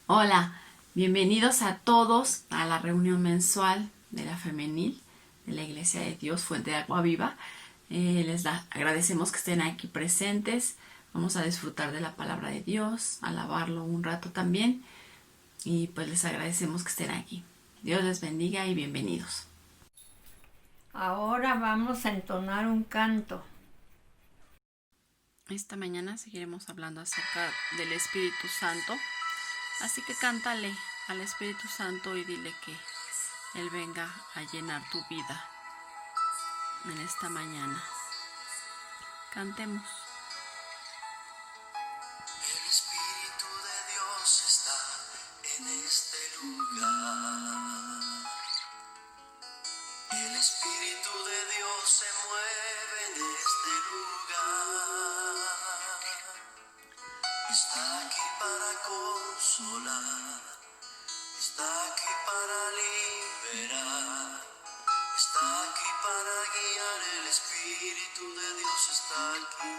Hola, bienvenidos a todos a la reunión mensual de la femenil de la Iglesia de Dios, Fuente de Agua Viva. Agradecemos que estén aquí presentes. Vamos a disfrutar de la palabra de Dios, alabarlo un rato también. Y pues les agradecemos que estén aquí. Dios les bendiga y bienvenidos. Ahora vamos a entonar un canto. Esta mañana seguiremos hablando acerca del Espíritu Santo. Así que cántale al Espíritu Santo y dile que Él venga a llenar tu vida en esta mañana. Cantemos. El Espíritu de Dios está en este lugar. El Espíritu de Dios se mueve en este lugar. Está aquí para consolar. Está aquí para liberar. Está aquí para guiar. El Espíritu de Dios está aquí.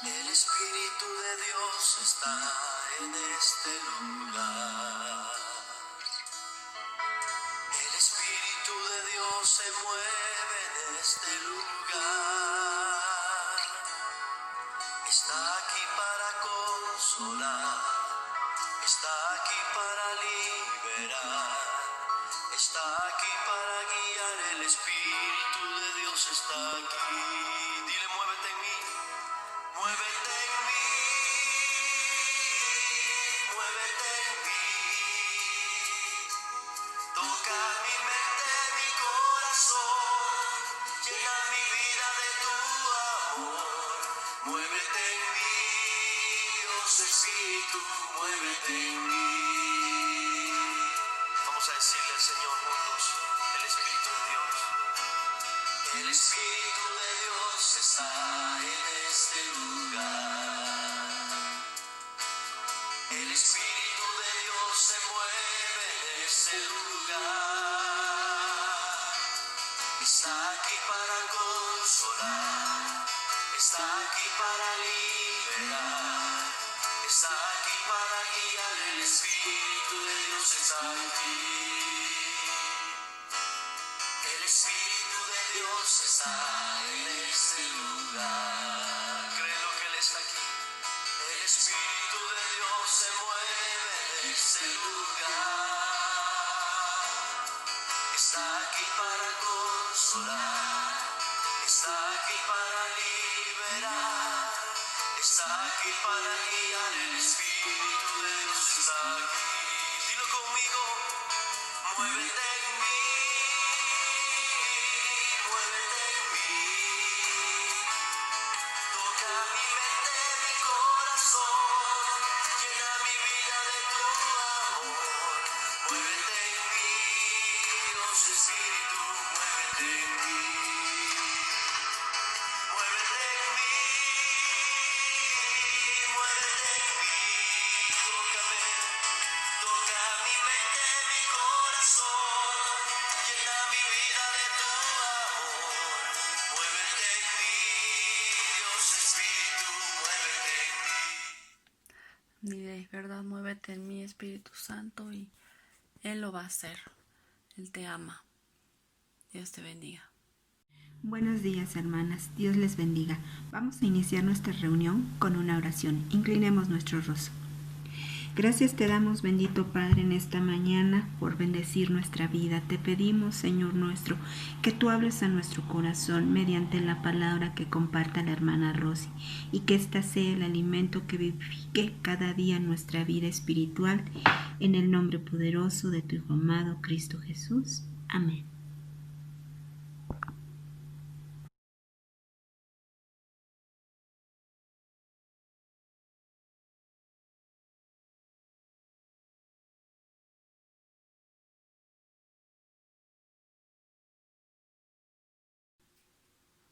El Espíritu de Dios está en este lugar. El Espíritu de Dios se mueve en este lugar. Está aquí para consolar. Está aquí para liberar. Está aquí para guiar. El Espíritu de Dios está aquí. Dile, muévete en mí. Muévete en mí, muévete en mí, toca mi mente, mi corazón, llena mi vida de tu amor, muévete en mí, Dios Espíritu, muévete en mí. Vamos a decirle al Señor juntos, el Espíritu de Dios. El Espíritu de Dios está en este lugar. El Espíritu de Dios se mueve en este lugar. Está aquí para consolar. Está aquí para liberar. Está aquí para guiar. El Espíritu de Dios está aquí. El Espíritu de Dios está en este lugar. Creo que Él está aquí. El Espíritu de Dios se mueve en este lugar. Está aquí para consolar. Está aquí para liberar. Está aquí para guiar. El Espíritu de Dios está aquí. Dilo conmigo. Muévete en mí. Muévete en mí, toca mi mente, mi corazón, llena mi vida de tu amor, muévete en mí, Dios Espíritu, muévete en mí, muévete en mí, muévete en mí, tócame, toca mi mente, mi corazón, llena mi vida de tu amor, muévete en mí, Dios Espíritu, muévete en mí. Y de verdad, muévete en mí, Espíritu Santo, y Él lo va a hacer. Él te ama. Dios te bendiga. Buenos días, hermanas. Dios les bendiga. Vamos a iniciar nuestra reunión con una oración. Inclinemos nuestro rostro. Gracias te damos, bendito Padre, en esta mañana por bendecir nuestra vida. Te pedimos, Señor nuestro, que tú hables a nuestro corazón mediante la palabra que comparta la hermana Rosy y que ésta sea el alimento que vivifique cada día nuestra vida espiritual. En el nombre poderoso de tu Hijo amado, Cristo Jesús. Amén.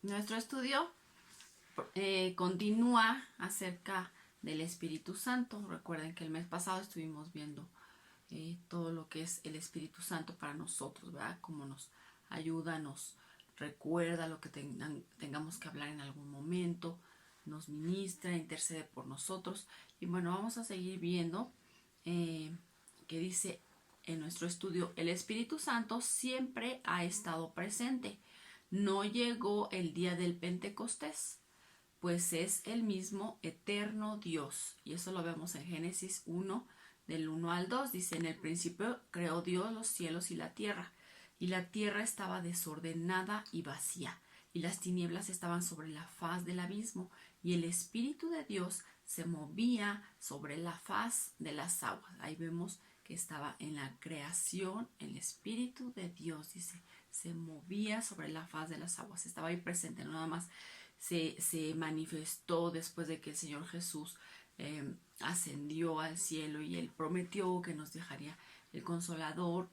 Nuestro estudio continúa acerca del Espíritu Santo. Recuerden que el mes pasado estuvimos viendo todo lo que es el Espíritu Santo para nosotros, ¿verdad? Cómo nos ayuda, nos recuerda lo que tengamos que hablar en algún momento. nos ministra, intercede por nosotros. Y bueno, vamos a seguir viendo que dice en nuestro estudio, el Espíritu Santo siempre ha estado presente. No llegó el día del Pentecostés, pues es el mismo eterno Dios. Y eso lo vemos en Génesis 1, del 1 al 2. Dice, en el principio creó Dios los cielos y la tierra estaba desordenada y vacía, y las tinieblas estaban sobre la faz del abismo, y el Espíritu de Dios se movía sobre la faz de las aguas. Ahí vemos que estaba en la creación, el Espíritu de Dios, dice, se movía sobre la faz de las aguas, estaba ahí presente, no nada más se manifestó después de que el Señor Jesús ascendió al cielo y Él prometió que nos dejaría el Consolador.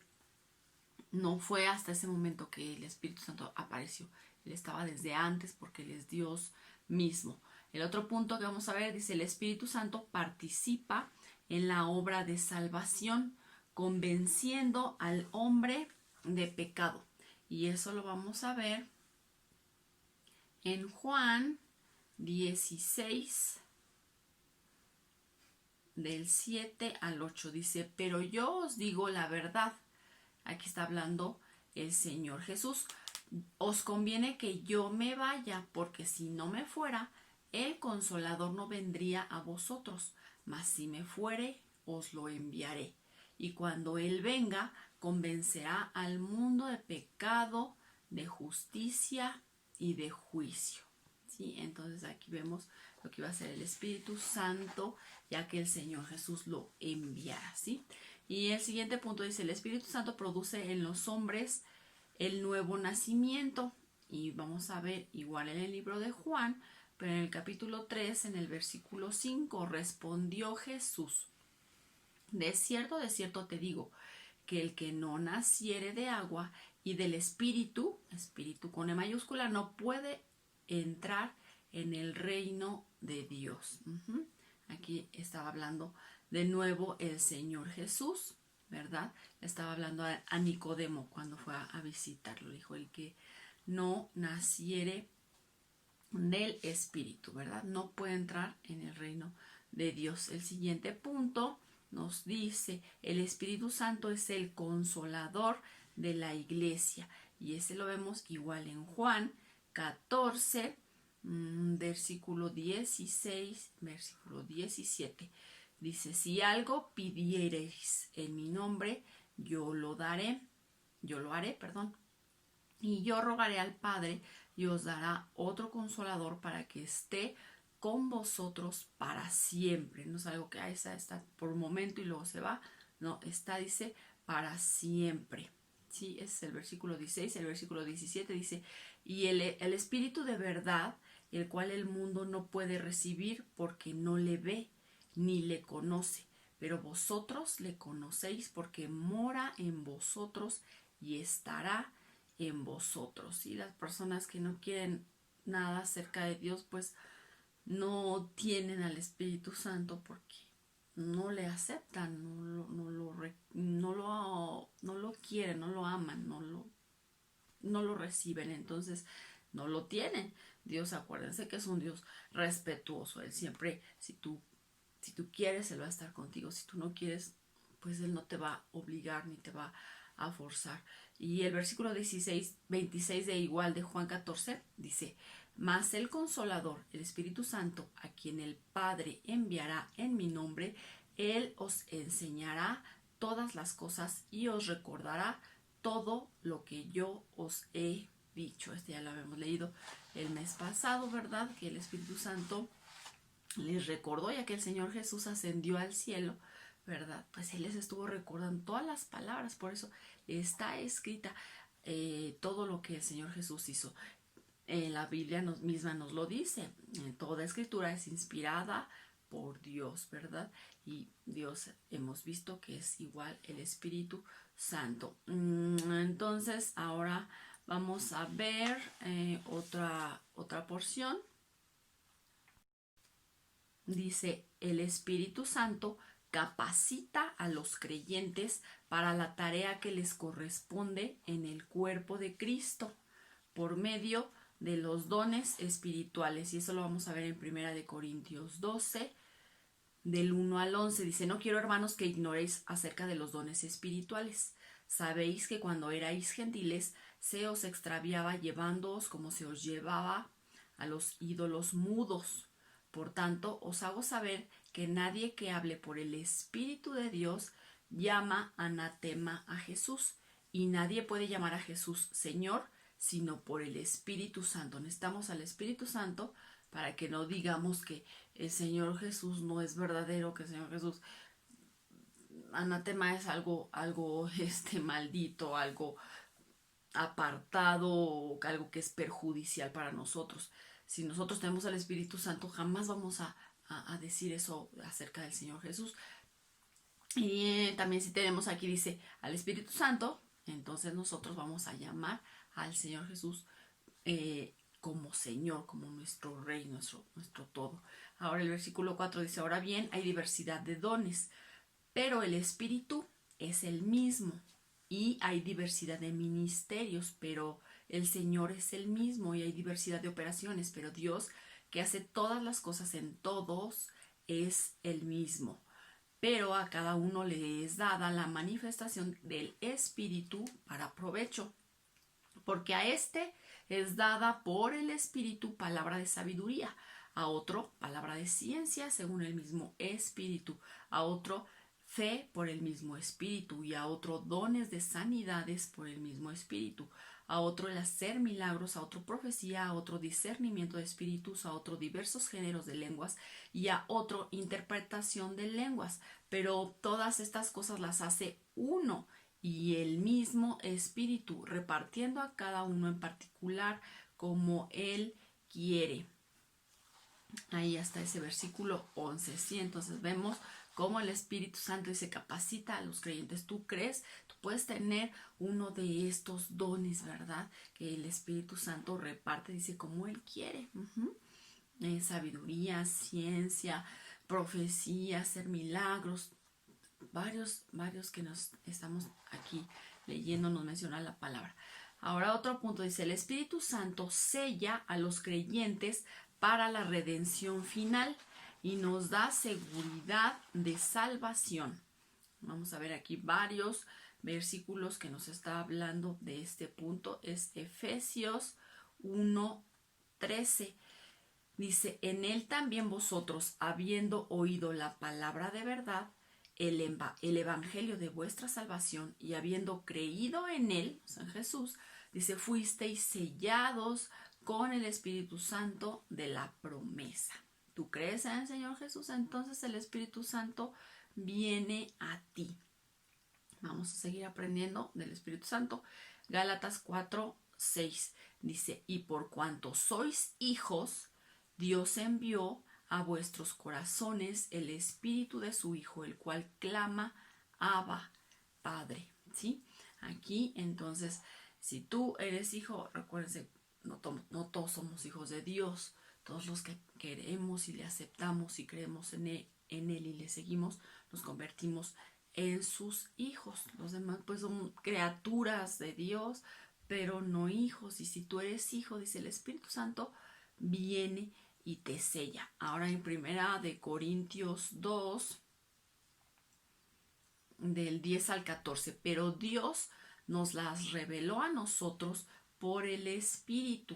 No fue hasta ese momento que el Espíritu Santo apareció, Él estaba desde antes porque Él es Dios mismo. El otro punto que vamos a ver dice, el Espíritu Santo participa en la obra de salvación, convenciendo al hombre de pecado. Y eso lo vamos a ver en Juan 16, del 7 al 8. Dice, pero yo os digo la verdad. Aquí está hablando el Señor Jesús. Os conviene que yo me vaya, porque si no me fuera, el Consolador no vendría a vosotros, mas si me fuere, os lo enviaré. Y cuando Él venga, convencerá al mundo de pecado, de justicia y de juicio. ¿Sí? Entonces aquí vemos lo que iba a ser el Espíritu Santo, ya que el Señor Jesús lo enviará. ¿Sí? Y el siguiente punto dice, el Espíritu Santo produce en los hombres el nuevo nacimiento. Y vamos a ver igual en el libro de Juan, pero en el capítulo 3, en el versículo 5, respondió Jesús, de cierto te digo, que el que no naciere de agua y del Espíritu, Espíritu con E mayúscula, no puede entrar en el reino de Dios. Aquí estaba hablando de nuevo el Señor Jesús, ¿verdad? Estaba hablando a Nicodemo cuando fue a visitarlo. Dijo, el que no naciere del Espíritu, ¿verdad? No puede entrar en el reino de Dios. El siguiente punto nos dice, el Espíritu Santo es el consolador de la iglesia. Y ese lo vemos igual en Juan 14, versículo 16, versículo 17. Dice, si algo pidiereis en mi nombre, yo lo haré, y yo rogaré al Padre y os dará otro consolador para que esté con vosotros para siempre. No es algo que está por un momento y luego se va. No, dice, para siempre. Sí, es el versículo 16. El versículo 17 dice, y el Espíritu de verdad, el cual el mundo no puede recibir porque no le ve ni le conoce, pero vosotros le conocéis porque mora en vosotros y estará en vosotros. Y las personas que no quieren nada acerca de Dios, pues no tienen al Espíritu Santo porque no le aceptan, no lo quieren, no lo aman, no lo reciben, entonces no lo tienen. Dios, acuérdense que es un Dios respetuoso. Él siempre, si tú quieres, Él va a estar contigo. Si tú no quieres, pues Él no te va a obligar ni te va a forzar. Y el versículo 26 de igual de Juan 14 dice, mas el Consolador, el Espíritu Santo, a quien el Padre enviará en mi nombre, Él os enseñará todas las cosas y os recordará todo lo que yo os he dicho. Ya lo habíamos leído el mes pasado, ¿verdad? Que el Espíritu Santo les recordó, ya que el Señor Jesús ascendió al cielo, ¿verdad? Pues Él les estuvo recordando todas las palabras, por eso está escrita todo lo que el Señor Jesús hizo. La Biblia misma nos lo dice, toda escritura es inspirada por Dios, ¿verdad? Y Dios hemos visto que es igual el Espíritu Santo. Entonces ahora vamos a ver otra porción. Dice, el Espíritu Santo capacita a los creyentes para la tarea que les corresponde en el cuerpo de Cristo por medio de los dones espirituales. Y eso lo vamos a ver en 1 Corintios 12, del 1 al 11. Dice: no quiero, hermanos, que ignoréis acerca de los dones espirituales. Sabéis que cuando erais gentiles se os extraviaba llevándoos como se os llevaba a los ídolos mudos. Por tanto, os hago saber que nadie que hable por el Espíritu de Dios llama anatema a Jesús, y nadie puede llamar a Jesús Señor sino por el Espíritu Santo. Necesitamos al Espíritu Santo para que no digamos que el Señor Jesús no es verdadero, que el Señor Jesús, anatema es algo maldito, algo apartado, algo que es perjudicial para nosotros. Si nosotros tenemos al Espíritu Santo, jamás vamos a decir eso acerca del Señor Jesús. Y también si tenemos aquí, dice, al Espíritu Santo, entonces nosotros vamos a llamar al Señor Jesús como Señor, como nuestro Rey, nuestro todo. Ahora el versículo 4 dice: ahora bien, hay diversidad de dones, pero el Espíritu es el mismo. Y hay diversidad de ministerios, pero el Señor es el mismo. Y hay diversidad de operaciones, pero Dios, que hace todas las cosas en todos, es el mismo. Pero a cada uno le es dada la manifestación del Espíritu para provecho. Porque a este es dada por el Espíritu palabra de sabiduría, a otro palabra de ciencia según el mismo Espíritu, a otro fe por el mismo Espíritu, y a otro dones de sanidades por el mismo Espíritu, a otro el hacer milagros, a otro profecía, a otro discernimiento de espíritus, a otro diversos géneros de lenguas, y a otro interpretación de lenguas. Pero todas estas cosas las hace uno y el mismo Espíritu, repartiendo a cada uno en particular como Él quiere. Ahí hasta ese versículo 11. Sí, entonces vemos cómo el Espíritu Santo se capacita a los creyentes. Tú crees, tú puedes tener uno de estos dones, ¿verdad? Que el Espíritu Santo reparte, dice, como Él quiere. Sabiduría, ciencia, profecía, hacer milagros. Varios que nos estamos aquí leyendo nos menciona la palabra. Ahora otro punto dice: el Espíritu Santo sella a los creyentes para la redención final y nos da seguridad de salvación. Vamos a ver aquí varios versículos que nos está hablando de este punto. Es Efesios 1:13. Dice: en él también vosotros, habiendo oído la palabra de verdad, el evangelio de vuestra salvación, y habiendo creído en él, en Jesús, dice, fuisteis sellados con el Espíritu Santo de la promesa. ¿Tú crees en el Señor Jesús? Entonces el Espíritu Santo viene a ti. Vamos a seguir aprendiendo del Espíritu Santo. Gálatas 4:6 dice: y por cuanto sois hijos, Dios envió a vuestros corazones el Espíritu de su Hijo, el cual clama, Abba, Padre. ¿Sí? Aquí, entonces, si tú eres hijo, recuérdense, no todos somos hijos de Dios. Todos los que queremos y le aceptamos y creemos en él y le seguimos, nos convertimos en sus hijos. Los demás pues son criaturas de Dios, pero no hijos. Y si tú eres hijo, dice, el Espíritu Santo viene y te sella. Ahora en 1 Corintios 2, del 10 al 14. Pero Dios nos las reveló a nosotros por el Espíritu,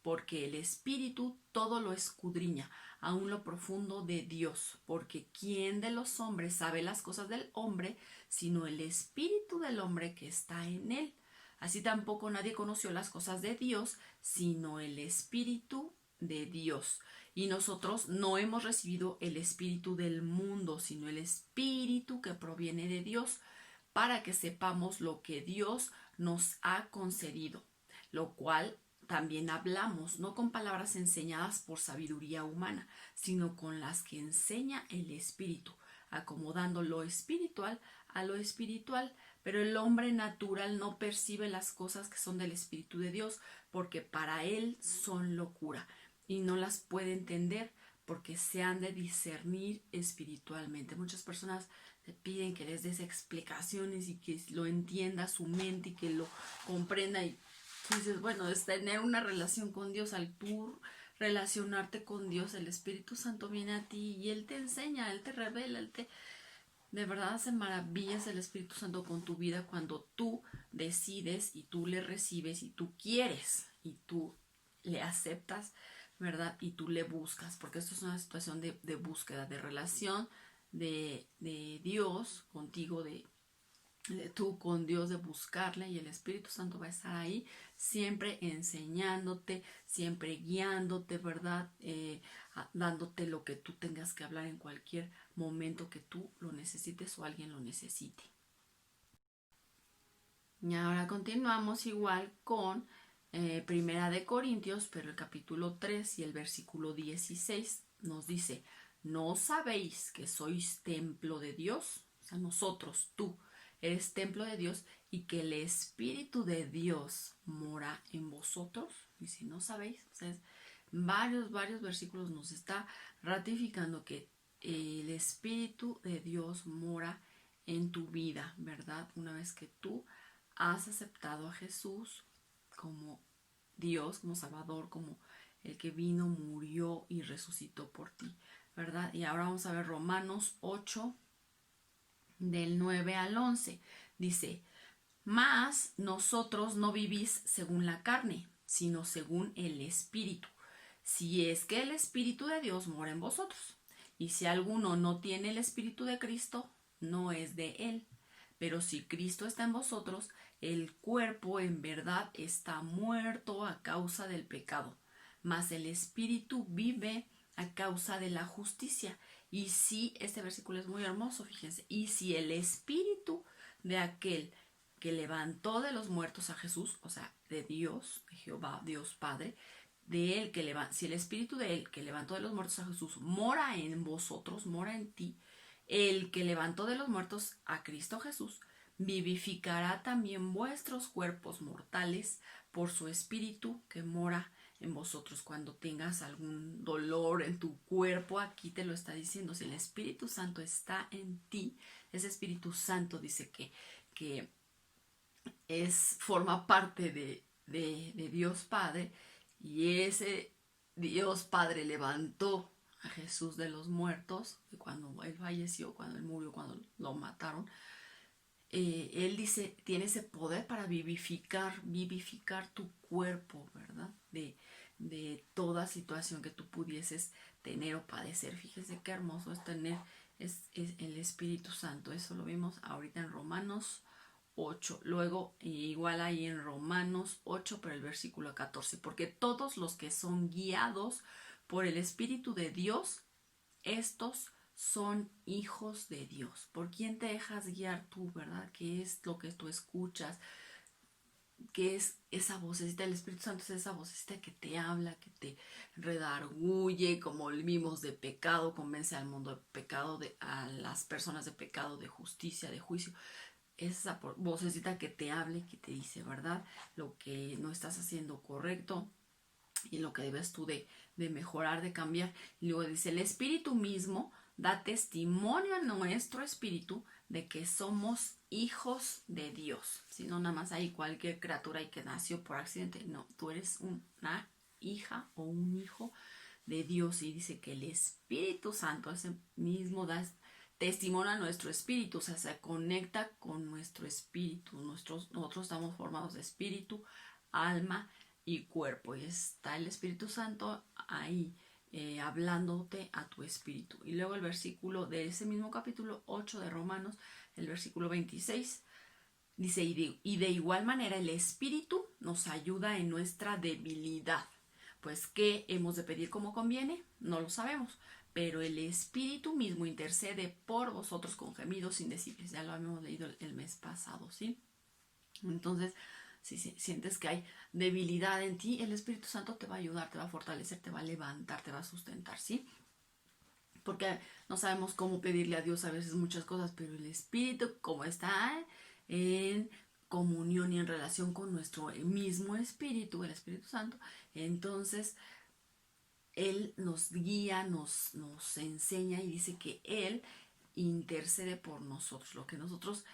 porque el Espíritu todo lo escudriña, aún lo profundo de Dios. Porque ¿quién de los hombres sabe las cosas del hombre, sino el Espíritu del hombre que está en él? Así tampoco nadie conoció las cosas de Dios, sino el Espíritu de Dios. Y nosotros no hemos recibido el espíritu del mundo, sino el Espíritu que proviene de Dios, para que sepamos lo que Dios nos ha concedido, lo cual también hablamos, no con palabras enseñadas por sabiduría humana, sino con las que enseña el Espíritu, acomodando lo espiritual a lo espiritual. Pero el hombre natural no percibe las cosas que son del Espíritu de Dios, porque para él son locura, y no las puede entender, porque se han de discernir espiritualmente. Muchas personas te piden que les des explicaciones y que lo entienda su mente y que lo comprenda, y Tú dices, bueno, es tener una relación con Dios. Al tú relacionarte con Dios, el Espíritu Santo viene a ti y Él te enseña, Él te revela, de verdad hace maravillas el Espíritu Santo con tu vida cuando tú decides y tú le recibes y tú quieres y tú le aceptas, ¿verdad? Y tú le buscas, porque esto es una situación de búsqueda, de relación de Dios contigo, de tú con Dios, de buscarle, y el Espíritu Santo va a estar ahí siempre enseñándote, siempre guiándote, ¿verdad? Dándote lo que tú tengas que hablar en cualquier momento que tú lo necesites o alguien lo necesite. Y ahora continuamos igual con Primera de Corintios, pero el capítulo 3 y el versículo 16 nos dice: ¿no sabéis que sois templo de Dios? O sea, nosotros, tú, eres templo de Dios y que el Espíritu de Dios mora en vosotros. Y si no sabéis, o sea, varios versículos nos está ratificando que el Espíritu de Dios mora en tu vida, ¿verdad? Una vez que tú has aceptado a Jesús como Dios, como Salvador, como el que vino, murió y resucitó por ti, ¿verdad? Y ahora vamos a ver Romanos 8, del 9 al 11. Dice: mas nosotros no vivís según la carne, sino según el Espíritu, si es que el Espíritu de Dios mora en vosotros. Y si alguno no tiene el Espíritu de Cristo, no es de él. Pero si Cristo está en vosotros, el cuerpo en verdad está muerto a causa del pecado, mas el Espíritu vive a causa de la justicia. Y si, este versículo es muy hermoso, fíjense, y si el Espíritu de aquel que levantó de los muertos a Jesús, o sea, de Dios, de Jehová, Dios Padre, de él que levanta, si el Espíritu de él que levantó de los muertos a Jesús mora en vosotros, mora en ti, el que levantó de los muertos a Cristo Jesús vivificará también vuestros cuerpos mortales por su Espíritu que mora en vosotros. Cuando tengas algún dolor en tu cuerpo, aquí te lo está diciendo, si el Espíritu Santo está en ti, ese Espíritu Santo dice que forma parte de Dios Padre, y ese Dios Padre levantó a Jesús de los muertos, cuando él falleció, cuando él murió, cuando lo mataron. Él dice, tiene ese poder para vivificar tu cuerpo, ¿verdad? De toda situación que tú pudieses tener o padecer. Fíjese qué hermoso es tener es el Espíritu Santo. Eso lo vimos ahorita en Romanos 8. Luego, igual ahí en Romanos 8, pero el versículo 14. Porque todos los que son guiados por el Espíritu de Dios, estos son hijos de Dios. ¿Por quién te dejas guiar tú, verdad? ¿Qué es lo que tú escuchas? ¿Qué es esa vocecita? El Espíritu Santo es esa vocecita que te habla, que te redarguye, como vimos, de pecado, convence al mundo de pecado, a las personas de pecado, de justicia, de juicio. Es esa vocecita que te habla y que te dice, ¿verdad?, lo que no estás haciendo correcto y lo que debes tú de mejorar, de cambiar. Y luego dice, el Espíritu mismo da testimonio a nuestro espíritu de que somos hijos de Dios. Si no, nada más hay cualquier criatura y que nació por accidente. No, tú eres una hija o un hijo de Dios. Y dice que el Espíritu Santo, ese mismo, da testimonio a nuestro espíritu, o sea, se conecta con nuestro espíritu. Nosotros estamos formados de espíritu, alma y cuerpo, y está el Espíritu Santo ahí hablándote a tu espíritu. Y luego el versículo de ese mismo capítulo 8 de Romanos, el versículo 26, dice, y de igual manera el Espíritu nos ayuda en nuestra debilidad. Pues, ¿qué hemos de pedir como conviene? No lo sabemos, pero el Espíritu mismo intercede por vosotros con gemidos indecibles. Ya lo habíamos leído el mes pasado, ¿sí? Entonces, si sientes que hay debilidad en ti, el Espíritu Santo te va a ayudar, te va a fortalecer, te va a levantar, te va a sustentar, ¿sí? Porque no sabemos cómo pedirle a Dios a veces muchas cosas, pero el Espíritu, como está en comunión y en relación con nuestro mismo Espíritu, el Espíritu Santo, entonces Él nos guía, nos enseña y dice que Él intercede por nosotros. Lo que nosotros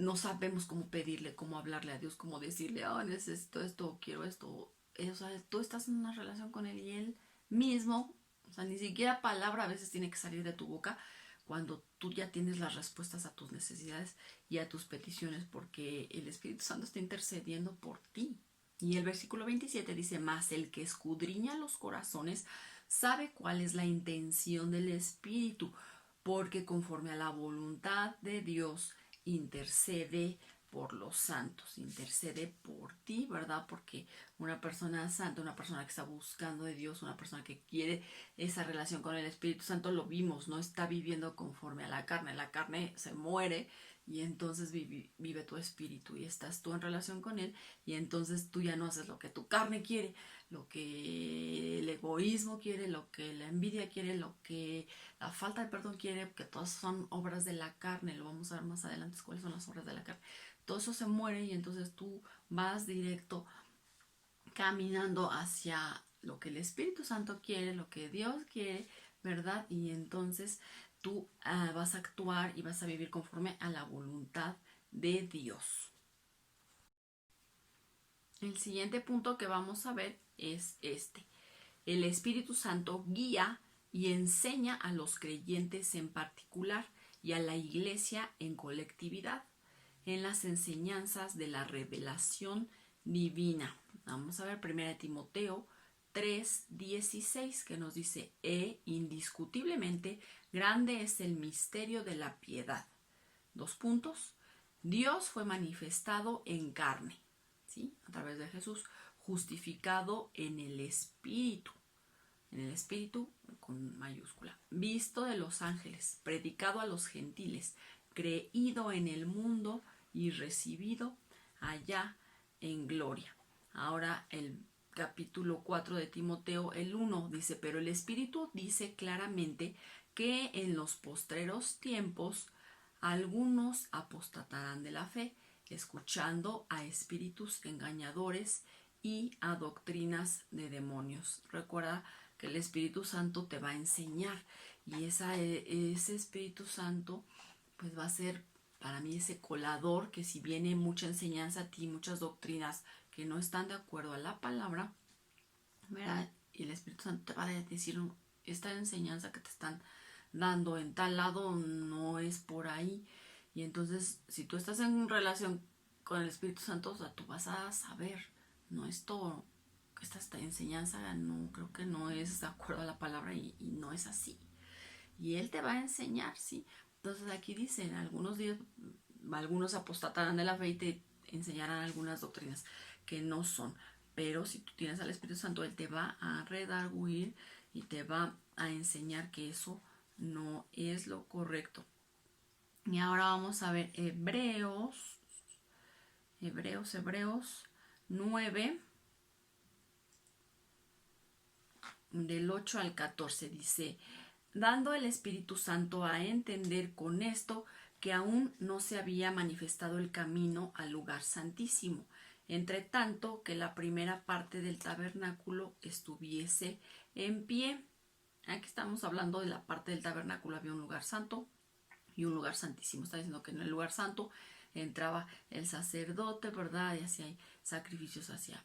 no sabemos cómo pedirle, cómo hablarle a Dios, cómo decirle, oh, necesito esto, quiero esto. O sea, tú estás en una relación con Él y Él mismo, o sea, ni siquiera palabra a veces tiene que salir de tu boca cuando tú ya tienes las respuestas a tus necesidades y a tus peticiones, porque el Espíritu Santo está intercediendo por ti. Y el versículo 27 dice, más el que escudriña los corazones sabe cuál es la intención del Espíritu, porque conforme a la voluntad de Dios intercede por los santos, intercede por ti, ¿verdad? Porque una persona santa, una persona que está buscando de Dios, una persona que quiere esa relación con el Espíritu Santo, lo vimos, no está viviendo conforme a la carne se muere y entonces vive tu espíritu y estás tú en relación con Él y entonces tú ya no haces lo que tu carne quiere, lo que el egoísmo quiere, lo que la envidia quiere, lo que la falta de perdón quiere, porque todas son obras de la carne, lo vamos a ver más adelante cuáles son las obras de la carne. Todo eso se muere y entonces tú vas directo caminando hacia lo que el Espíritu Santo quiere, lo que Dios quiere, ¿verdad? Y entonces tú vas a actuar y vas a vivir conforme a la voluntad de Dios. El siguiente punto que vamos a ver es este. El Espíritu Santo guía y enseña a los creyentes en particular y a la iglesia en colectividad en las enseñanzas de la revelación divina. Vamos a ver 1 Timoteo 3:16 que nos dice, indiscutiblemente grande es el misterio de la piedad. Dios fue manifestado en carne, ¿sí? A través de Jesús, justificado en el Espíritu con mayúscula, visto de los ángeles, predicado a los gentiles, creído en el mundo y recibido allá en gloria. Ahora el capítulo 4 de Timoteo, el 1 dice, pero el Espíritu dice claramente que en los postreros tiempos algunos apostatarán de la fe, escuchando a espíritus engañadores y a doctrinas de demonios. Recuerda que el Espíritu Santo te va a enseñar y ese Espíritu Santo pues va a ser para mí ese colador que si viene mucha enseñanza a ti, muchas doctrinas que no están de acuerdo a la palabra, ¿verdad? Y el Espíritu Santo te va a decir, esta enseñanza que te están dando en tal lado no es por ahí. Y entonces si tú estás en relación con el Espíritu Santo, o sea, tú vas a saber, no esto, esta enseñanza no, creo que no es de acuerdo a la palabra y no es así. Y Él te va a enseñar, ¿sí? Entonces aquí dicen, algunos días, algunos apostatarán de la fe y te enseñarán algunas doctrinas que no son. Pero si tú tienes al Espíritu Santo, Él te va a redarguir y te va a enseñar que eso no es lo correcto. Y ahora vamos a ver Hebreos 9, del 8 al 14, dice, dando el Espíritu Santo a entender con esto que aún no se había manifestado el camino al lugar santísimo, entre tanto que la primera parte del tabernáculo estuviese en pie. Aquí estamos hablando de la parte del tabernáculo, había un lugar santo y un lugar santísimo. Está diciendo que en el lugar santo entraba el sacerdote, ¿verdad? Y hacía sacrificios hacia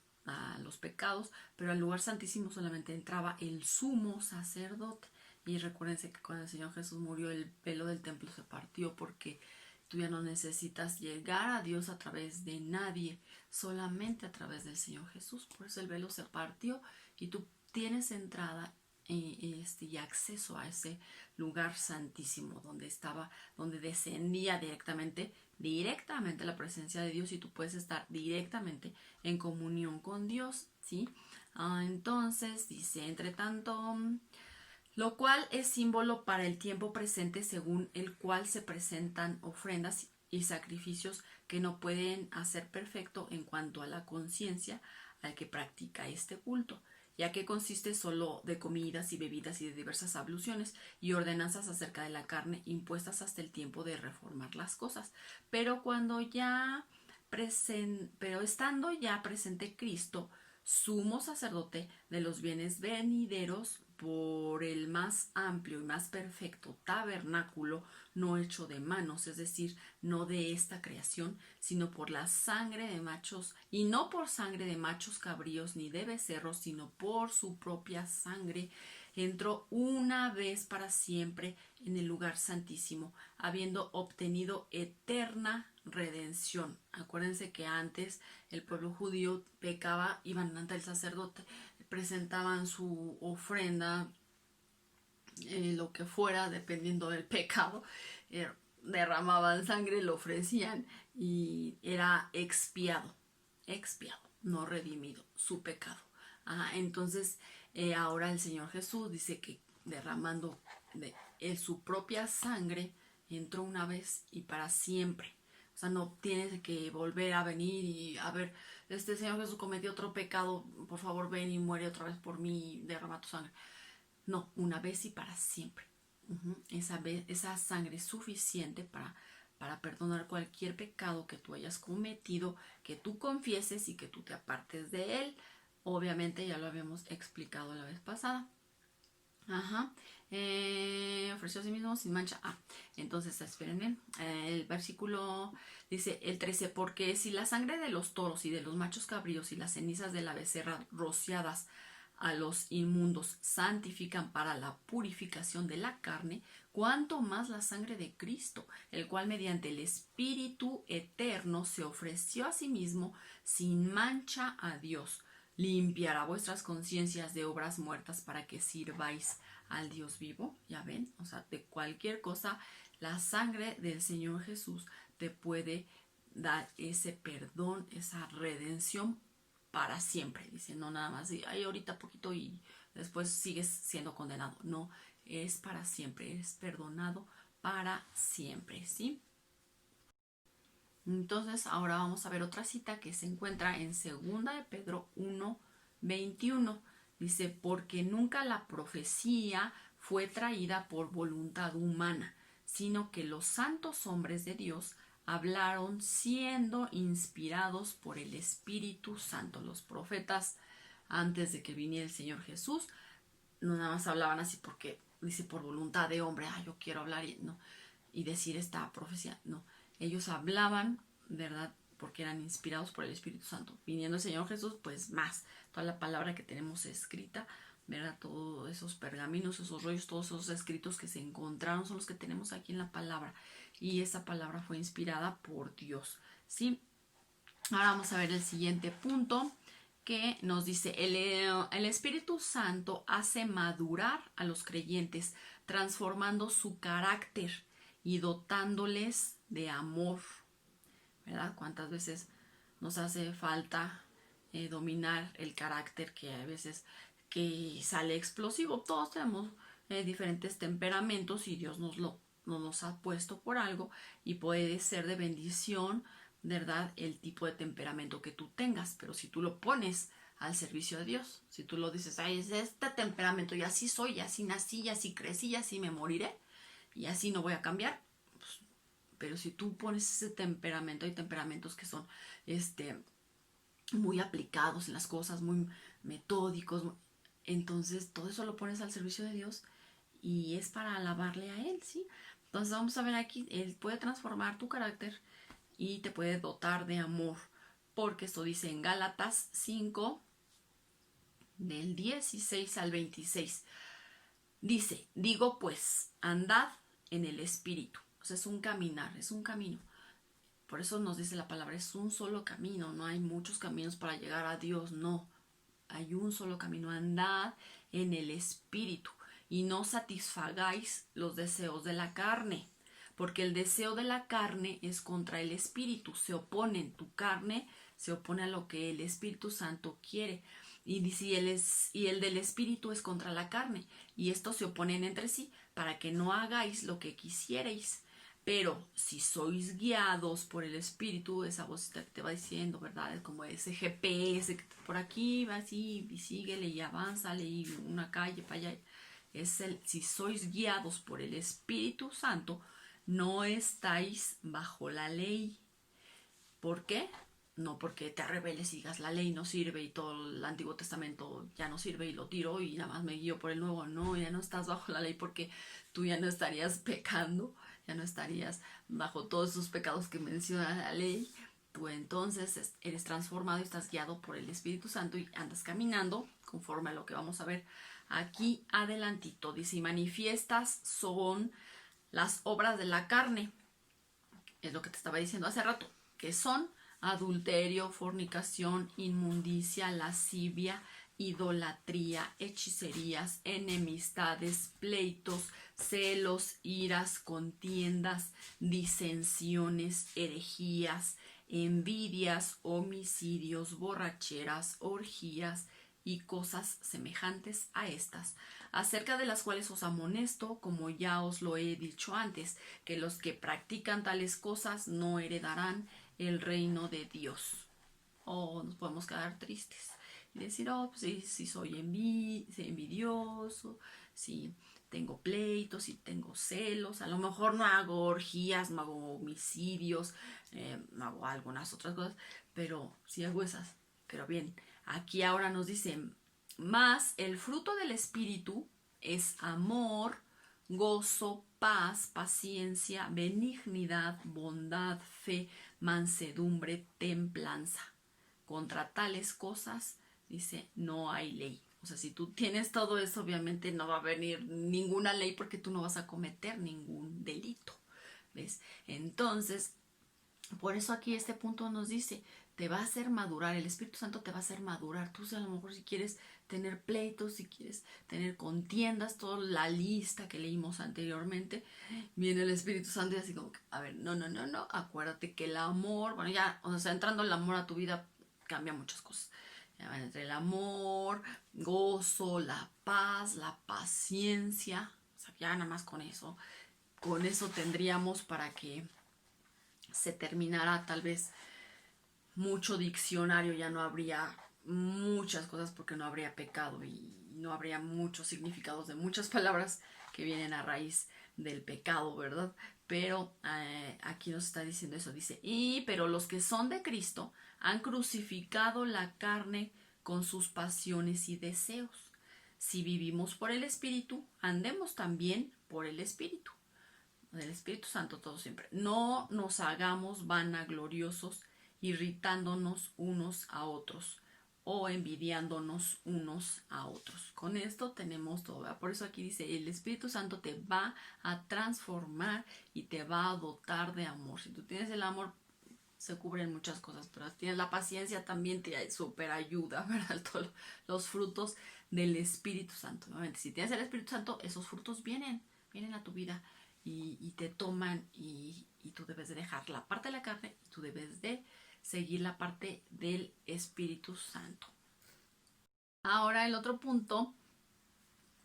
los pecados, pero al lugar santísimo solamente entraba el sumo sacerdote. Y recuérdense que cuando el Señor Jesús murió, el velo del templo se partió porque tú ya no necesitas llegar a Dios a través de nadie, solamente a través del Señor Jesús. Por eso el velo se partió y tú tienes entrada y acceso a ese lugar santísimo donde descendía directamente la presencia de Dios y tú puedes estar directamente en comunión con Dios, ¿sí? Entonces dice, entre tanto, lo cual es símbolo para el tiempo presente según el cual se presentan ofrendas y sacrificios que no pueden hacer perfecto en cuanto a la conciencia al que practica este culto, ya que consiste solo de comidas y bebidas y de diversas abluciones y ordenanzas acerca de la carne impuestas hasta el tiempo de reformar las cosas. Pero estando ya presente Cristo, sumo sacerdote de los bienes venideros, por el más amplio y más perfecto tabernáculo, no hecho de manos, es decir, no de esta creación, sino por la sangre de machos, y no por sangre de machos cabríos ni de becerros, sino por su propia sangre, entró una vez para siempre en el lugar santísimo, habiendo obtenido eterna redención. Acuérdense que antes el pueblo judío pecaba, iban ante el sacerdote, presentaban su ofrenda, lo que fuera, dependiendo del pecado, derramaban sangre, lo ofrecían y era expiado, no redimido, su pecado. Entonces, ahora el Señor Jesús dice que derramando su propia sangre entró una vez y para siempre. O sea, no tienes que volver a venir y a ver, este Señor Jesús cometió otro pecado, por favor ven y muere otra vez por mí y derrama tu sangre. No, una vez y para siempre. Esa sangre es suficiente para perdonar cualquier pecado que tú hayas cometido, que tú confieses y que tú te apartes de él. Obviamente ya lo habíamos explicado la vez pasada. Ofreció a sí mismo sin mancha. Entonces esperen, el versículo dice el 13, porque si la sangre de los toros y de los machos cabríos y las cenizas de la becerra rociadas a los inmundos santifican para la purificación de la carne, cuánto más la sangre de Cristo, el cual mediante el Espíritu eterno se ofreció a sí mismo sin mancha a Dios, limpiará vuestras conciencias de obras muertas para que sirváis al Dios vivo. Ya ven, o sea, de cualquier cosa, la sangre del Señor Jesús te puede dar ese perdón, esa redención para siempre. Dice, no nada más, hay ahorita poquito y después sigues siendo condenado. No, es para siempre, eres perdonado para siempre, ¿sí? Entonces, ahora vamos a ver otra cita que se encuentra en 2 de Pedro 1:21. Dice, porque nunca la profecía fue traída por voluntad humana, sino que los santos hombres de Dios hablaron siendo inspirados por el Espíritu Santo. Los profetas, antes de que viniera el Señor Jesús, no nada más hablaban así porque dice por voluntad de hombre, yo quiero hablar y decir esta profecía. No, ellos hablaban, ¿verdad? Porque eran inspirados por el Espíritu Santo. Viniendo el Señor Jesús, pues más, toda la palabra que tenemos escrita, ¿verdad? Todos esos pergaminos, esos rollos, todos esos escritos que se encontraron son los que tenemos aquí en la palabra. Y esa palabra fue inspirada por Dios, ¿sí? Ahora vamos a ver el siguiente punto que nos dice, el Espíritu Santo hace madurar a los creyentes, transformando su carácter y dotándoles de amor, ¿verdad? ¿Cuántas veces nos hace falta dominar el carácter que a veces que sale explosivo? Todos tenemos diferentes temperamentos y Dios nos los ha puesto por algo y puede ser de bendición, ¿verdad? El tipo de temperamento que tú tengas, pero si tú lo pones al servicio de Dios, si tú lo dices, es este temperamento y así soy, y así nací, y así crecí, y así me moriré, y así no voy a cambiar, pues, pero si tú pones ese temperamento, hay temperamentos que son muy aplicados en las cosas, muy metódicos, entonces todo eso lo pones al servicio de Dios y es para alabarle a Él, ¿sí? Entonces vamos a ver aquí, Él puede transformar tu carácter y te puede dotar de amor, porque esto dice en Gálatas 5, del 16 al 26. Dice, digo pues, andad en el Espíritu. O sea, es un caminar, es un camino. Por eso nos dice la palabra, es un solo camino, no hay muchos caminos para llegar a Dios, no. Hay un solo camino, andad en el Espíritu y no satisfagáis los deseos de la carne, porque el deseo de la carne es contra el Espíritu, se oponen, tu carne se opone a lo que el Espíritu Santo quiere. Y dice, y el del Espíritu es contra la carne, y estos se oponen entre sí, para que no hagáis lo que quisierais. Pero si sois guiados por el Espíritu, esa vocita que te va diciendo, ¿verdad? Es como ese GPS que por aquí va así y síguele y avánzale y una calle para allá. Si sois guiados por el Espíritu Santo, no estáis bajo la ley. ¿Por qué? no porque te rebeles y digas la ley no sirve y todo el Antiguo Testamento ya no sirve y lo tiro y nada más me guío por el Nuevo. No, ya no estás bajo la ley porque tú ya no estarías pecando, ya no estarías bajo todos esos pecados que menciona la ley. Tú entonces eres transformado y estás guiado por el Espíritu Santo y andas caminando conforme a lo que vamos a ver aquí adelantito. Dice, y manifiestas son las obras de la carne. Es lo que te estaba diciendo hace rato, que son adulterio, fornicación, inmundicia, lascivia, idolatría, hechicerías, enemistades, pleitos, celos, iras, contiendas, disensiones, herejías, envidias, homicidios, borracheras, orgías y cosas semejantes a estas, acerca de las cuales os amonesto, como ya os lo he dicho antes, que los que practican tales cosas no heredarán el reino de Dios. Nos podemos quedar tristes y decir, pues si soy envidioso, si tengo pleitos, si tengo celos, a lo mejor no hago orgías, no hago homicidios, no hago algunas otras cosas, pero sí hago esas. Pero bien, aquí ahora nos dicen, más el fruto del Espíritu es amor, gozo, paz, paciencia, benignidad, bondad, fe, mansedumbre, templanza. Contra tales cosas, dice, no hay ley. O sea, si tú tienes todo eso, obviamente no va a venir ninguna ley porque tú no vas a cometer ningún delito. ¿Ves? Entonces, por eso aquí este punto nos dice, te va a hacer madurar, el Espíritu Santo te va a hacer madurar. Tú a lo mejor si quieres tener pleitos, si quieres tener contiendas, toda la lista que leímos anteriormente, viene el Espíritu Santo y así como que, a ver, no, acuérdate que el amor, bueno ya, o sea, entrando el amor a tu vida cambia muchas cosas. Ya, entre el amor, gozo, la paz, la paciencia, o sea, ya nada más con eso tendríamos para que se terminara tal vez mucho diccionario, ya no habría muchas cosas porque no habría pecado y no habría muchos significados de muchas palabras que vienen a raíz del pecado, ¿verdad? Pero aquí nos está diciendo eso, dice, pero los que son de Cristo han crucificado la carne con sus pasiones y deseos. Si vivimos por el Espíritu, andemos también por el Espíritu. Del Espíritu Santo todo siempre. No nos hagamos vanagloriosos, irritándonos unos a otros o envidiándonos unos a otros. Con esto tenemos todo, ¿verdad? Por eso aquí dice, el Espíritu Santo te va a transformar y te va a dotar de amor. Si tú tienes el amor, se cubren muchas cosas, pero si tienes la paciencia también te super ayuda, ¿verdad? Todos los frutos del Espíritu Santo. Nuevamente, si tienes el Espíritu Santo, esos frutos vienen a tu vida. Y te toman y tú debes de dejar la parte de la carne y tú debes de seguir la parte del Espíritu Santo. Ahora el otro punto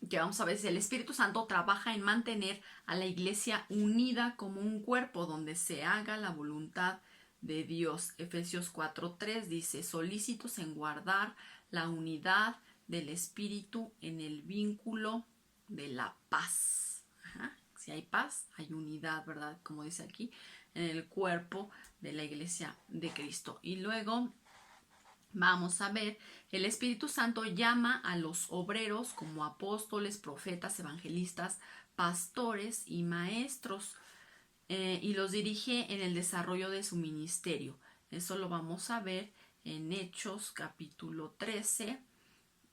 que vamos a ver es el Espíritu Santo trabaja en mantener a la iglesia unida como un cuerpo donde se haga la voluntad de Dios. Efesios 4:3 dice, solícitos en guardar la unidad del Espíritu en el vínculo de la paz. Ajá. Si hay paz, hay unidad, ¿verdad? Como dice aquí, en el cuerpo de la iglesia de Cristo. Y luego vamos a ver, el Espíritu Santo llama a los obreros como apóstoles, profetas, evangelistas, pastores y maestros y los dirige en el desarrollo de su ministerio. Eso lo vamos a ver en Hechos capítulo 13,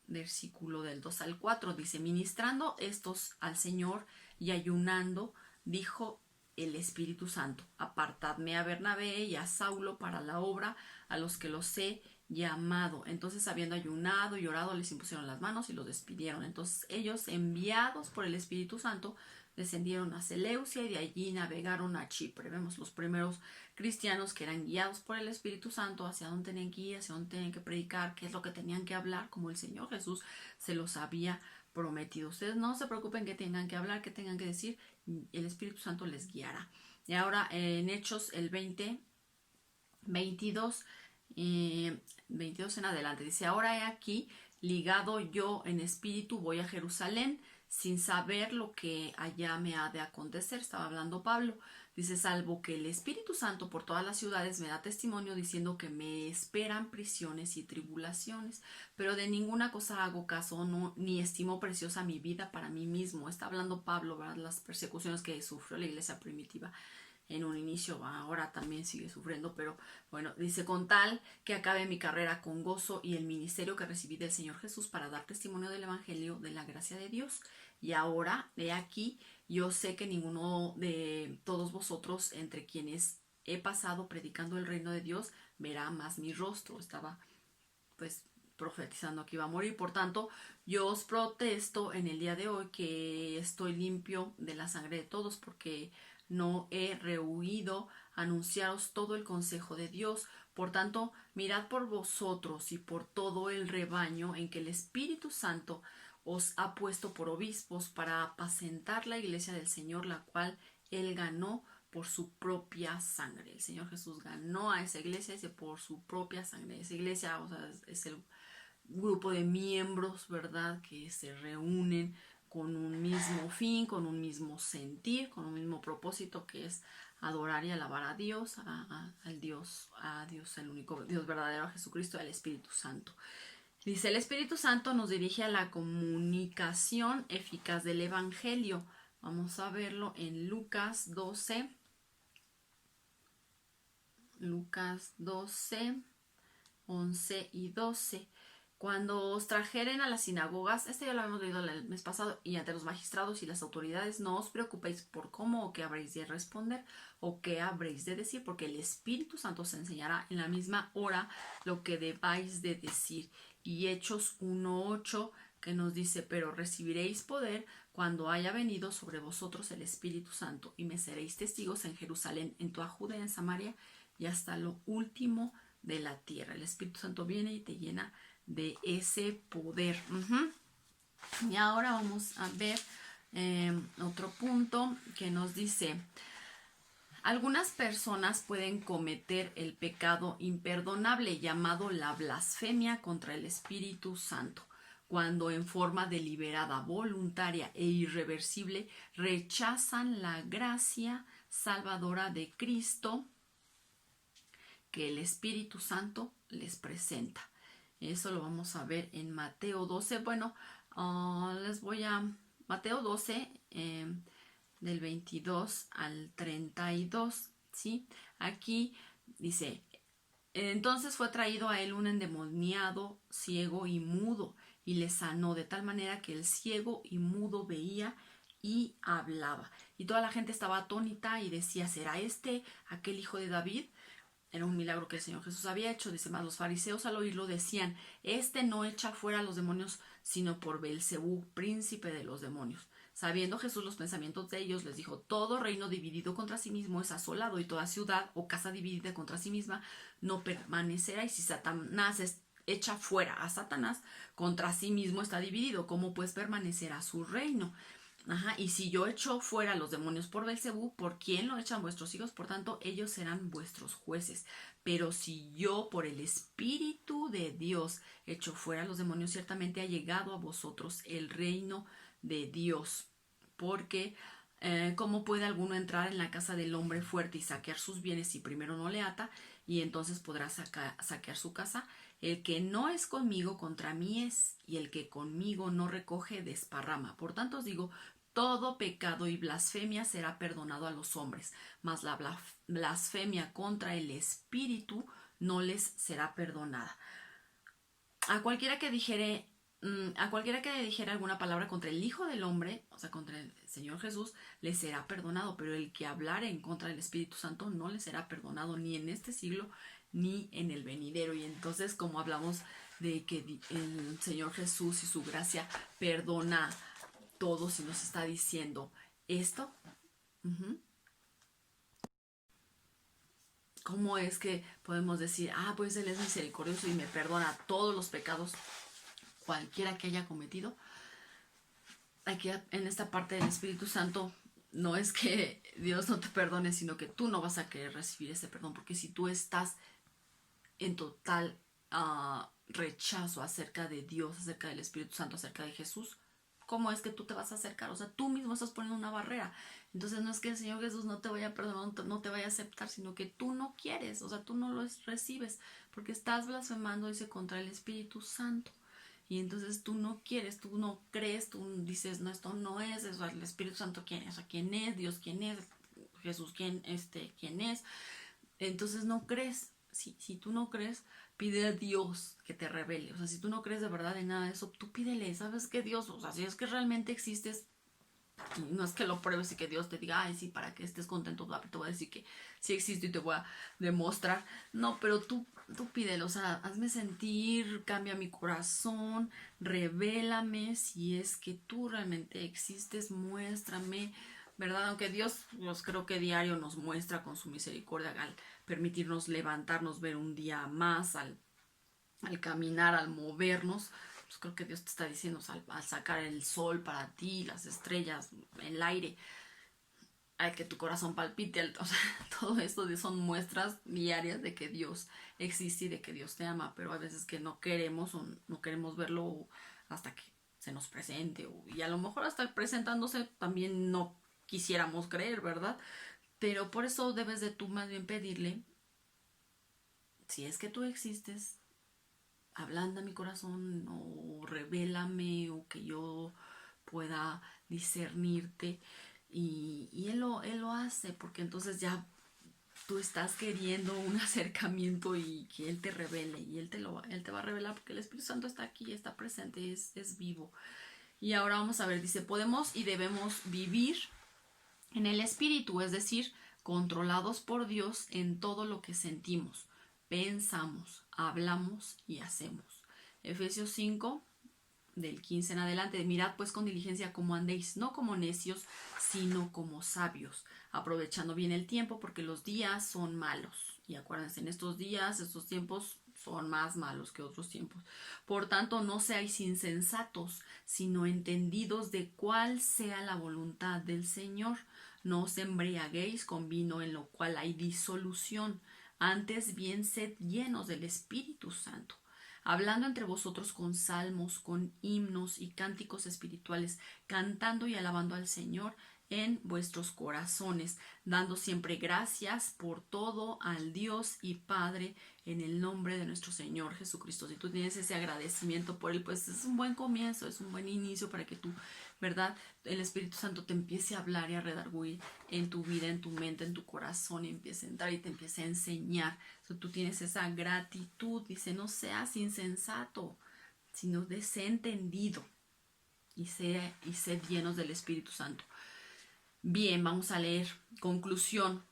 versículo del 2 al 4. Dice, ministrando estos al Señor y ayunando, dijo el Espíritu Santo, apartadme a Bernabé y a Saulo para la obra a los que los he llamado. Entonces, habiendo ayunado y orado, les impusieron las manos y los despidieron. Entonces ellos, enviados por el Espíritu Santo, descendieron a Seleucia y de allí navegaron a Chipre. Vemos los primeros cristianos que eran guiados por el Espíritu Santo hacia dónde tenían que ir, hacia dónde tenían que predicar, qué es lo que tenían que hablar, como el Señor Jesús se los había prometido. Ustedes no se preocupen que tengan que hablar, que tengan que decir, el Espíritu Santo les guiará. Y ahora en Hechos el 22 en adelante dice, ahora he aquí, ligado yo en espíritu, voy a Jerusalén, sin saber lo que allá me ha de acontecer. Estaba hablando Pablo. Dice, salvo que el Espíritu Santo por todas las ciudades me da testimonio diciendo que me esperan prisiones y tribulaciones, pero de ninguna cosa hago caso, no, ni estimo preciosa mi vida para mí mismo. Está hablando Pablo, ¿verdad? Las persecuciones que sufrió la iglesia primitiva en un inicio, ahora también sigue sufriendo, pero bueno, dice, con tal que acabe mi carrera con gozo y el ministerio que recibí del Señor Jesús para dar testimonio del Evangelio de la gracia de Dios. Y ahora, he aquí, yo sé que ninguno de todos vosotros, entre quienes he pasado predicando el reino de Dios, verá más mi rostro. Estaba pues profetizando que iba a morir. Por tanto, yo os protesto en el día de hoy que estoy limpio de la sangre de todos, porque no he rehuido anunciaros todo el consejo de Dios. Por tanto, mirad por vosotros y por todo el rebaño en que el Espíritu Santo os ha puesto por obispos para apacentar la iglesia del Señor, la cual él ganó por su propia sangre. El Señor Jesús ganó a esa iglesia, dice, por su propia sangre. Esa iglesia, o sea, es el grupo de miembros, ¿verdad?, que se reúnen con un mismo fin, con un mismo sentir, con un mismo propósito, que es adorar y alabar a Dios, al Dios, a Dios, el único Dios verdadero, a Jesucristo y al Espíritu Santo. Dice, el Espíritu Santo nos dirige a la comunicación eficaz del Evangelio. Vamos a verlo en Lucas 12. Lucas 12, 11 y 12. Cuando os trajeren a las sinagogas, este ya lo habíamos leído el mes pasado, y ante los magistrados y las autoridades, no os preocupéis por cómo o qué habréis de responder o qué habréis de decir, porque el Espíritu Santo os enseñará en la misma hora lo que debáis de decir. Y Hechos 1:8, que nos dice, pero recibiréis poder cuando haya venido sobre vosotros el Espíritu Santo, y me seréis testigos en Jerusalén, en toda Judea, en Samaria y hasta lo último de la tierra. El Espíritu Santo viene y te llena de ese poder. Y ahora vamos a ver otro punto que nos dice, algunas personas pueden cometer el pecado imperdonable llamado la blasfemia contra el Espíritu Santo, cuando en forma deliberada, voluntaria e irreversible rechazan la gracia salvadora de Cristo que el Espíritu Santo les presenta. Eso lo vamos a ver en Mateo 12. Bueno, Mateo 12, del 22 al 32, ¿sí? Aquí dice, entonces fue traído a él un endemoniado, ciego y mudo, y le sanó de tal manera que el ciego y mudo veía y hablaba. Y toda la gente estaba atónita y decía, ¿será este aquel hijo de David? Era un milagro que el Señor Jesús había hecho. Dice más, los fariseos al oírlo decían, este no echa fuera a los demonios, sino por Beelzebú, príncipe de los demonios. Sabiendo Jesús los pensamientos de ellos, les dijo, todo reino dividido contra sí mismo es asolado, y toda ciudad o casa dividida contra sí misma no permanecerá. Y si Satanás echa fuera a Satanás, contra sí mismo está dividido, ¿cómo pues permanecerá su reino? Y si yo echo fuera a los demonios por Beelzebú, ¿por quién lo echan vuestros hijos? Por tanto, ellos serán vuestros jueces. Pero si yo por el Espíritu de Dios echo fuera a los demonios, ciertamente ha llegado a vosotros el reino de Dios. Porque ¿cómo puede alguno entrar en la casa del hombre fuerte y saquear sus bienes si primero no le ata? Y entonces podrá saquear su casa. El que no es conmigo, contra mí es, y el que conmigo no recoge, desparrama. Por tanto os digo, todo pecado y blasfemia será perdonado a los hombres, mas la blasfemia contra el Espíritu no les será perdonada. A cualquiera que dijere alguna palabra contra el Hijo del Hombre, o sea, contra el Señor Jesús, le será perdonado, pero el que hablare en contra del Espíritu Santo no le será perdonado ni en este siglo ni en el venidero. Y entonces, como hablamos de que el Señor Jesús y su gracia perdona todos, y nos está diciendo esto, ¿cómo es que podemos decir, pues Él es misericordioso y me perdona todos los pecados, cualquiera que haya cometido? Aquí en esta parte del Espíritu Santo, no es que Dios no te perdone, sino que tú no vas a querer recibir ese perdón, porque si tú estás en total rechazo acerca de Dios, acerca del Espíritu Santo, acerca de Jesús, ¿cómo es que tú te vas a acercar? O sea, tú mismo estás poniendo una barrera. Entonces no es que el Señor Jesús no te vaya a perdonar, no te vaya a aceptar, sino que tú no quieres, o sea, tú no lo recibes, porque estás blasfemando, dice, contra el Espíritu Santo. Y entonces tú no quieres, tú no crees, tú dices, no, esto no es, eso, el Espíritu Santo, ¿quién es? O sea, ¿quién es? Dios, ¿quién es? Jesús, ¿quién es? Entonces no crees. Si tú no crees, pide a Dios que te revele. O sea, si tú no crees de verdad en nada de eso, tú pídele. ¿Sabes qué, Dios? O sea, si es que realmente existes, no es que lo pruebes y que Dios te diga, ay, sí, para que estés contento, te voy a decir que sí existe y te voy a demostrar. No, pero tú pídelo, o sea, hazme sentir, cambia mi corazón, revélame si es que tú realmente existes, muéstrame, ¿verdad? Aunque Dios, pues creo que diario nos muestra con su misericordia al permitirnos levantarnos, ver un día más, al caminar, al movernos, pues creo que Dios te está diciendo, o sea, al sacar el sol para ti, las estrellas, el aire, al que tu corazón palpite, o sea, todo esto son muestras diarias de que Dios existe y de que Dios te ama, pero a veces que no queremos o no queremos verlo hasta que se nos presente, y a lo mejor hasta presentándose también no quisiéramos creer, ¿verdad? Pero por eso debes de tú más bien pedirle, si es que tú existes, ablanda mi corazón o revélame o que yo pueda discernirte, y él lo hace, porque entonces ya tú estás queriendo un acercamiento y que Él te revele, y Él te va a revelar, porque el Espíritu Santo está aquí, está presente, es vivo. Y ahora vamos a ver, dice, podemos y debemos vivir en el Espíritu, es decir, controlados por Dios en todo lo que sentimos, pensamos, hablamos y hacemos. Efesios 5, del 15 en adelante, mirad pues con diligencia cómo andéis, no como necios, sino como sabios, aprovechando bien el tiempo, porque los días son malos. Y acuérdense, en estos días, estos tiempos son más malos que otros tiempos. Por tanto, no seáis insensatos, sino entendidos de cuál sea la voluntad del Señor. No os embriaguéis con vino en lo cual hay disolución, antes bien sed llenos del Espíritu Santo, hablando entre vosotros con salmos, con himnos y cánticos espirituales, cantando y alabando al Señor en vuestros corazones, dando siempre gracias por todo al Dios y Padre en el nombre de nuestro Señor Jesucristo. Si tú tienes ese agradecimiento por Él, pues es un buen comienzo, es un buen inicio para que tú, ¿verdad?, el Espíritu Santo te empiece a hablar y a redarguir en tu vida, en tu mente, en tu corazón, y empiece a entrar y te empiece a enseñar. Si tú tienes esa gratitud, dice, no seas insensato, sino desentendido, y sed llenos del Espíritu Santo. Bien, vamos a leer. Conclusión.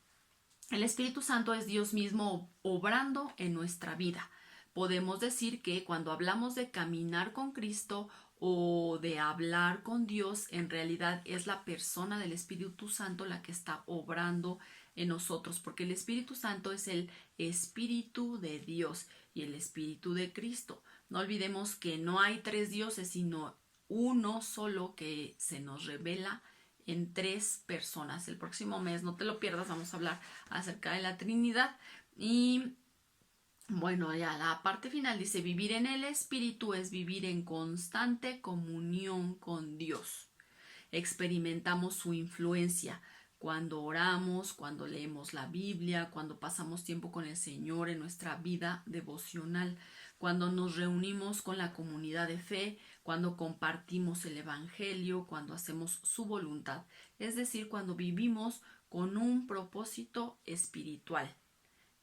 El Espíritu Santo es Dios mismo obrando en nuestra vida. Podemos decir que cuando hablamos de caminar con Cristo o de hablar con Dios, en realidad es la persona del Espíritu Santo la que está obrando en nosotros, porque el Espíritu Santo es el Espíritu de Dios y el Espíritu de Cristo. No olvidemos que no hay tres dioses, sino uno solo que se nos revela en tres personas. El próximo mes, no te lo pierdas, vamos a hablar acerca de la Trinidad. Y bueno, ya la parte final dice, vivir en el Espíritu es vivir en constante comunión con Dios. Experimentamos su influencia cuando oramos, cuando leemos la Biblia, cuando pasamos tiempo con el Señor en nuestra vida devocional, cuando nos reunimos con la comunidad de fe, cuando compartimos el Evangelio, cuando hacemos su voluntad, es decir, cuando vivimos con un propósito espiritual.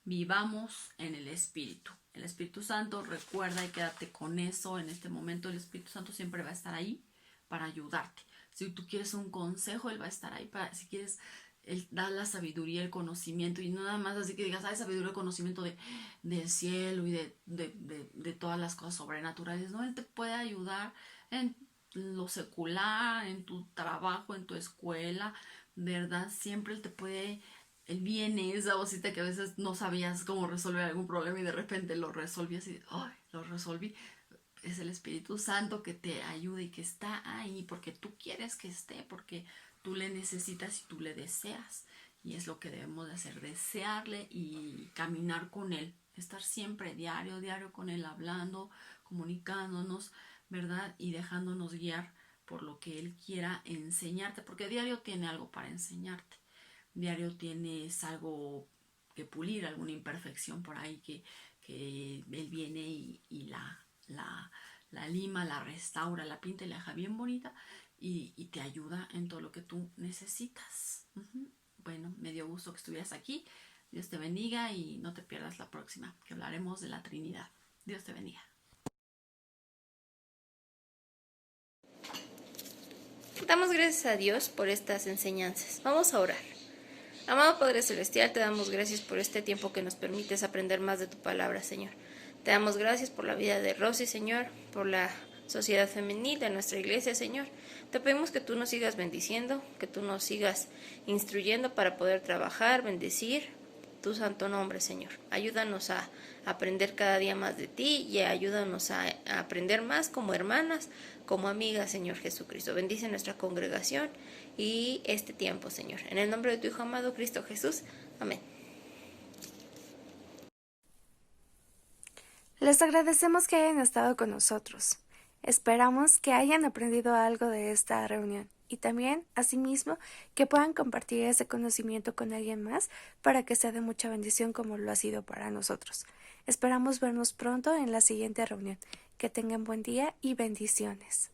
Vivamos en el Espíritu. El Espíritu Santo, recuerda y quédate con eso en este momento. El Espíritu Santo siempre va a estar ahí para ayudarte. Si tú quieres un consejo, Él va a estar ahí para, si quieres, Él da la sabiduría, el conocimiento, y no nada más así que digas, hay sabiduría, conocimiento del cielo y de todas las cosas sobrenaturales. No, Él te puede ayudar en lo secular, en tu trabajo, en tu escuela, ¿verdad? Siempre Él te puede. Él viene, esa vocita que a veces no sabías cómo resolver algún problema y de repente lo resolvías y ¡ay! Lo resolví. Es el Espíritu Santo que te ayuda y que está ahí porque tú quieres que esté, porque tú le necesitas y tú le deseas. Y es lo que debemos de hacer, desearle y caminar con Él. Estar siempre, diario con Él, hablando, comunicándonos, ¿verdad? Y dejándonos guiar por lo que Él quiera enseñarte, porque diario tiene algo para enseñarte, diario tienes algo que pulir, alguna imperfección por ahí que Él viene y la lima, la restaura, la pinta y la deja bien bonita y te ayuda en todo lo que tú necesitas. Bueno, me dio gusto que estuvieras aquí. Dios te bendiga y no te pierdas la próxima, que hablaremos de la Trinidad. Dios te bendiga. Damos gracias a Dios por estas enseñanzas. Vamos a orar. Amado Padre Celestial, te damos gracias por este tiempo que nos permites aprender más de tu palabra, Señor. Te damos gracias por la vida de Rosy, Señor, por la sociedad femenil de nuestra iglesia, Señor. Te pedimos que tú nos sigas bendiciendo, que tú nos sigas instruyendo para poder trabajar, bendecir tu santo nombre, Señor. Ayúdanos a aprender cada día más de ti y ayúdanos a aprender más como hermanas, como amigas, Señor Jesucristo. Bendice nuestra congregación y este tiempo, Señor. En el nombre de tu Hijo amado, Cristo Jesús. Amén. Les agradecemos que hayan estado con nosotros. Esperamos que hayan aprendido algo de esta reunión y también, asimismo, que puedan compartir ese conocimiento con alguien más para que sea de mucha bendición como lo ha sido para nosotros. Esperamos vernos pronto en la siguiente reunión. Que tengan buen día y bendiciones.